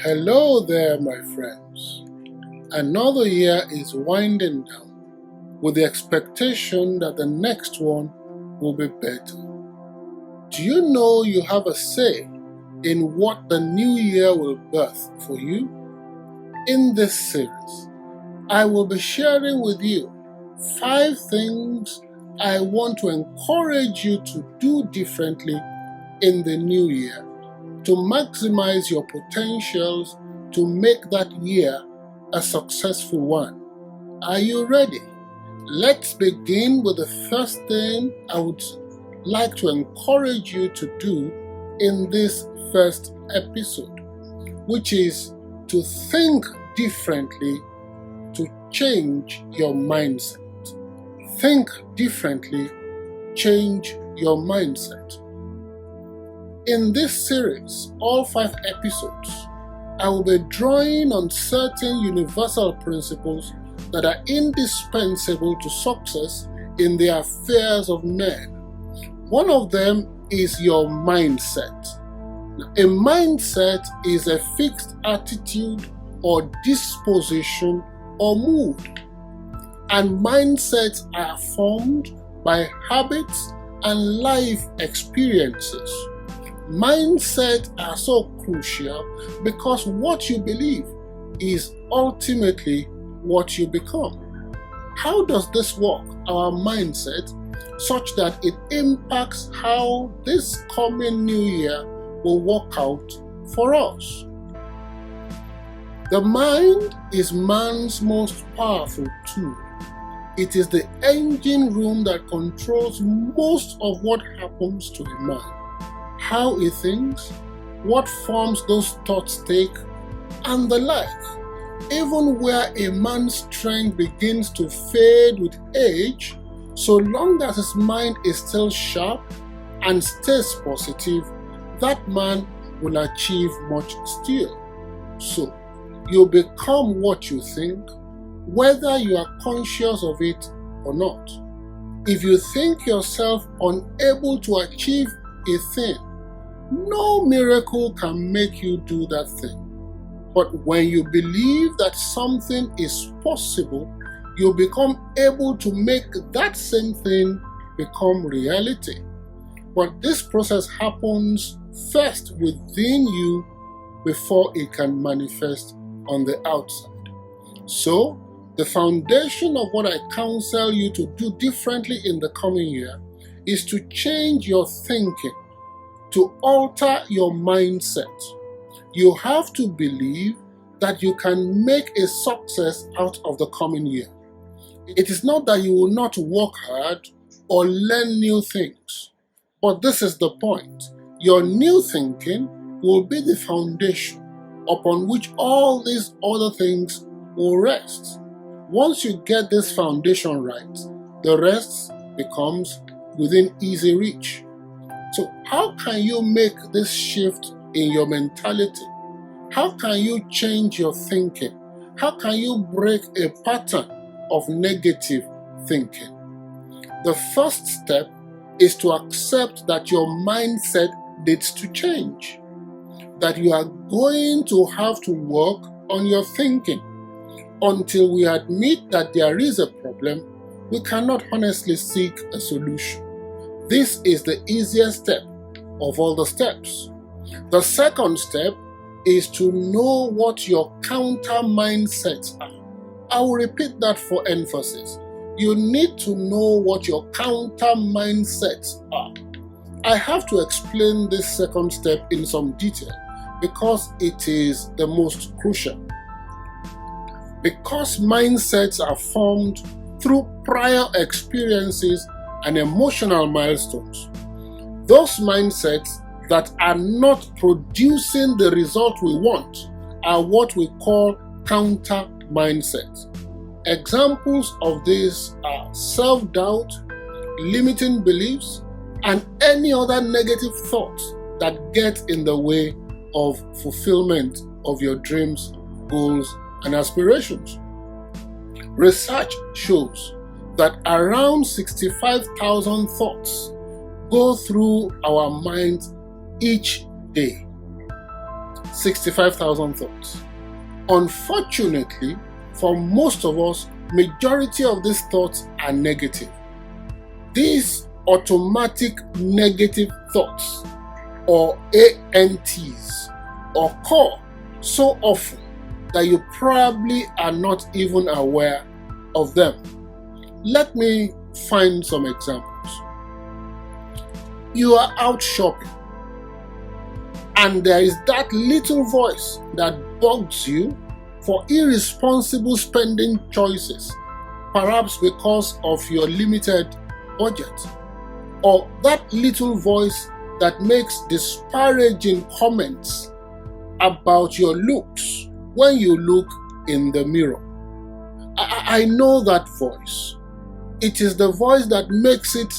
Hello there, my friends. Another year is winding down with the expectation that the next one will be better. Do you know you have a say in what the new year will birth for you? In this series, I will be sharing with you 5 things I want to encourage you to do differently in the new year to maximize your potentials to make that year a successful one. Are you ready? Let's begin with the first thing I would like to encourage you to do in this first episode, which is to think differently to change your mindset. Think differently, change your mindset. In this series, all 5 episodes, I will be drawing on certain universal principles that are indispensable to success in the affairs of men. One of them is your mindset. A mindset is a fixed attitude or disposition or mood. And mindsets are formed by habits and life experiences. Mindsets are so crucial because what you believe is ultimately what you become. How does this work, our mindset, such that it impacts how this coming new year will work out for us? The mind is man's most powerful tool. It is the engine room that controls most of what happens to a man. How he thinks, what forms those thoughts take, and the like. Even where a man's strength begins to fade with age, so long as his mind is still sharp and stays positive, that man will achieve much still. So, you become what you think, whether you are conscious of it or not. If you think yourself unable to achieve a thing, no miracle can make you do that thing. But when you believe that something is possible, you become able to make that same thing become reality. But this process happens first within you before it can manifest on the outside. So, the foundation of what I counsel you to do differently in the coming year is to change your thinking, to alter your mindset. You have to believe that you can make a success out of the coming year. It is not that you will not work hard or learn new things, but this is the point. Your new thinking will be the foundation upon which all these other things will rest. Once you get this foundation right, the rest becomes within easy reach. So how can you make this shift in your mentality? How can you change your thinking? How can you break a pattern of negative thinking? The first step is to accept that your mindset needs to change, that you are going to have to work on your thinking. Until we admit that there is a problem, we cannot honestly seek a solution. This is the easiest step of all the steps. The second step is to know what your counter mindsets are. I will repeat that for emphasis. You need to know what your counter mindsets are. I have to explain this second step in some detail because it is the most crucial. Because mindsets are formed through prior experiences and emotional milestones. Those mindsets that are not producing the result we want are what we call counter mindsets. Examples of these are self-doubt, limiting beliefs, and any other negative thoughts that get in the way of fulfillment of your dreams, goals, and aspirations. Research shows that around 65,000 thoughts go through our minds each day. 65,000 thoughts. Unfortunately, for most of us, majority of these thoughts are negative. These automatic negative thoughts, or ANTs, occur so often that you probably are not even aware of them. Let me find some examples. You are out shopping, and there is that little voice that bugs you for irresponsible spending choices, perhaps because of your limited budget, or that little voice that makes disparaging comments about your looks when you look in the mirror. I know that voice. It is the voice that makes it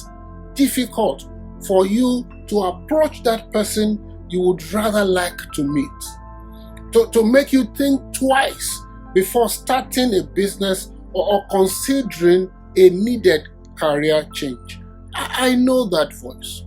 difficult for you to approach that person you would rather like to meet, to make you think twice before starting a business or considering a needed career change. I know that voice.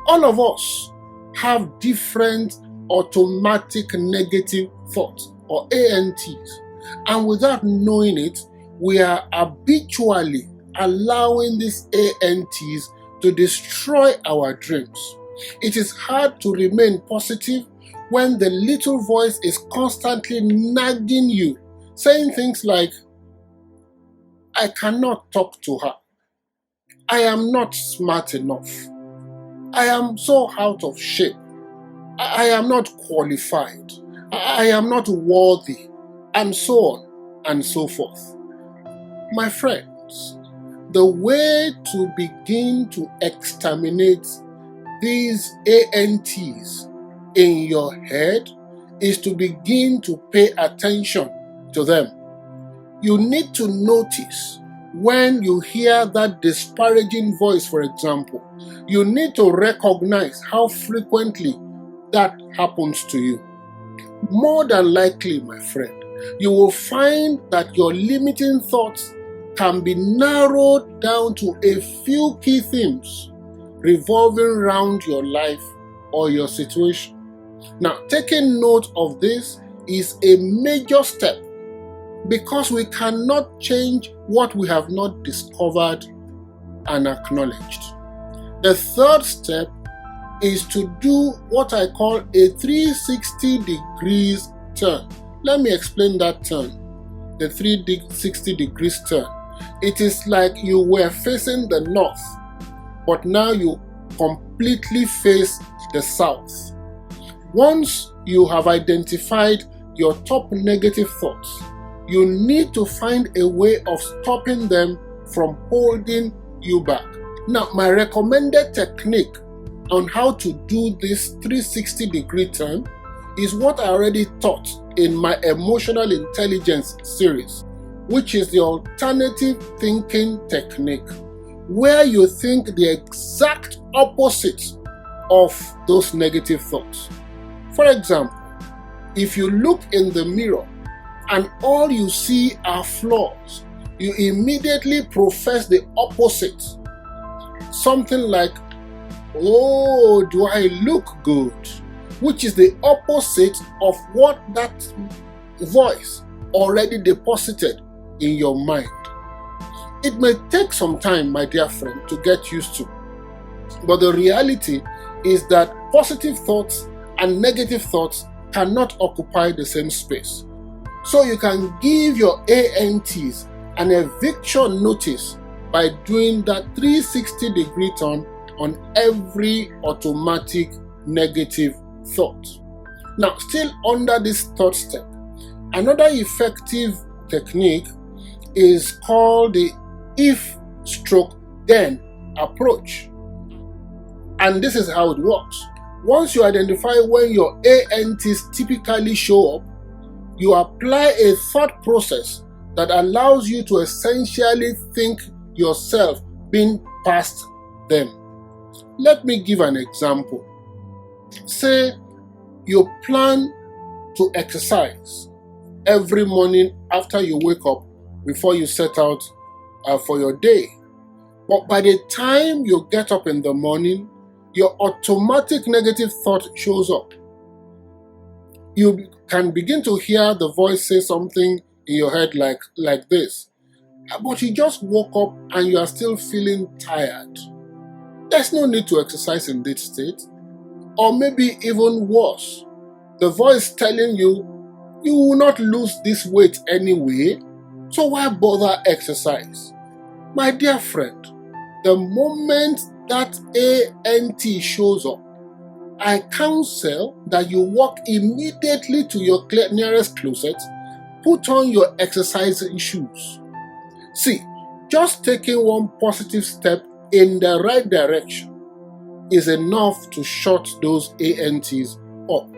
All of us have different automatic negative thoughts, or ANTs, and without knowing it, we are habitually allowing these ANTs to destroy our dreams. It is hard to remain positive when the little voice is constantly nagging you, saying things like, I cannot talk to her. I am not smart enough. I am so out of shape. I am not qualified. I am not worthy, and so on and so forth. My friends, the way to begin to exterminate these ANTs in your head is to begin to pay attention to them. You need to notice when you hear that disparaging voice, for example. You need to recognize how frequently that happens to you. More than likely, my friend, you will find that your limiting thoughts can be narrowed down to a few key themes revolving around your life or your situation. Now, taking note of this is a major step, because we cannot change what we have not discovered and acknowledged. The third step is to do what I call a 360 degrees turn. Let me explain that turn, the 360 degrees turn. It is like you were facing the north, but now you completely face the south. Once you have identified your top negative thoughts, you need to find a way of stopping them from holding you back. Now, my recommended technique on how to do this 360 degree turn is what I already taught in my emotional intelligence series, which is the alternative thinking technique, where you think the exact opposite of those negative thoughts. For example, if you look in the mirror and all you see are flaws, you immediately profess the opposite. Something like, oh, do I look good? Which is the opposite of what that voice already deposited in your mind. It may take some time, my dear friend, to get used to. But the reality is that positive thoughts and negative thoughts cannot occupy the same space. So you can give your ANTs an eviction notice by doing that 360 degree turn on every automatic negative thought. Now, still under this third step, another effective technique is called the if-then approach. And this is how it works. Once you identify when your ANTs typically show up, you apply a thought process that allows you to essentially think yourself being past them. Let me give an example. Say you plan to exercise every morning after you wake up before you set out for your day. But by the time you get up in the morning, your automatic negative thought shows up. You can begin to hear the voice say something in your head like this. But you just woke up and you are still feeling tired. There's no need to exercise in this state. Or maybe even worse, the voice telling you, you will not lose this weight anyway, so why bother exercise? My dear friend, the moment that ANT shows up, I counsel that you walk immediately to your nearest closet, put on your exercising shoes. See, just taking one positive step in the right direction is enough to shut those ANTs up.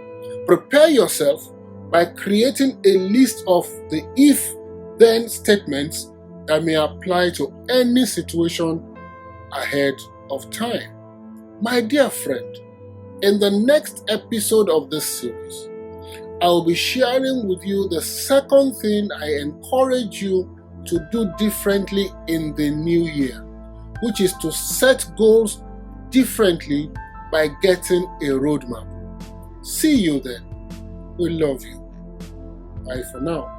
Prepare yourself by creating a list of the if-then statements that may apply to any situation ahead of time. My dear friend, in the next episode of this series, I will be sharing with you the second thing I encourage you to do differently in the new year, which is to set goals differently by getting a roadmap. See you then. We love you. Bye for now.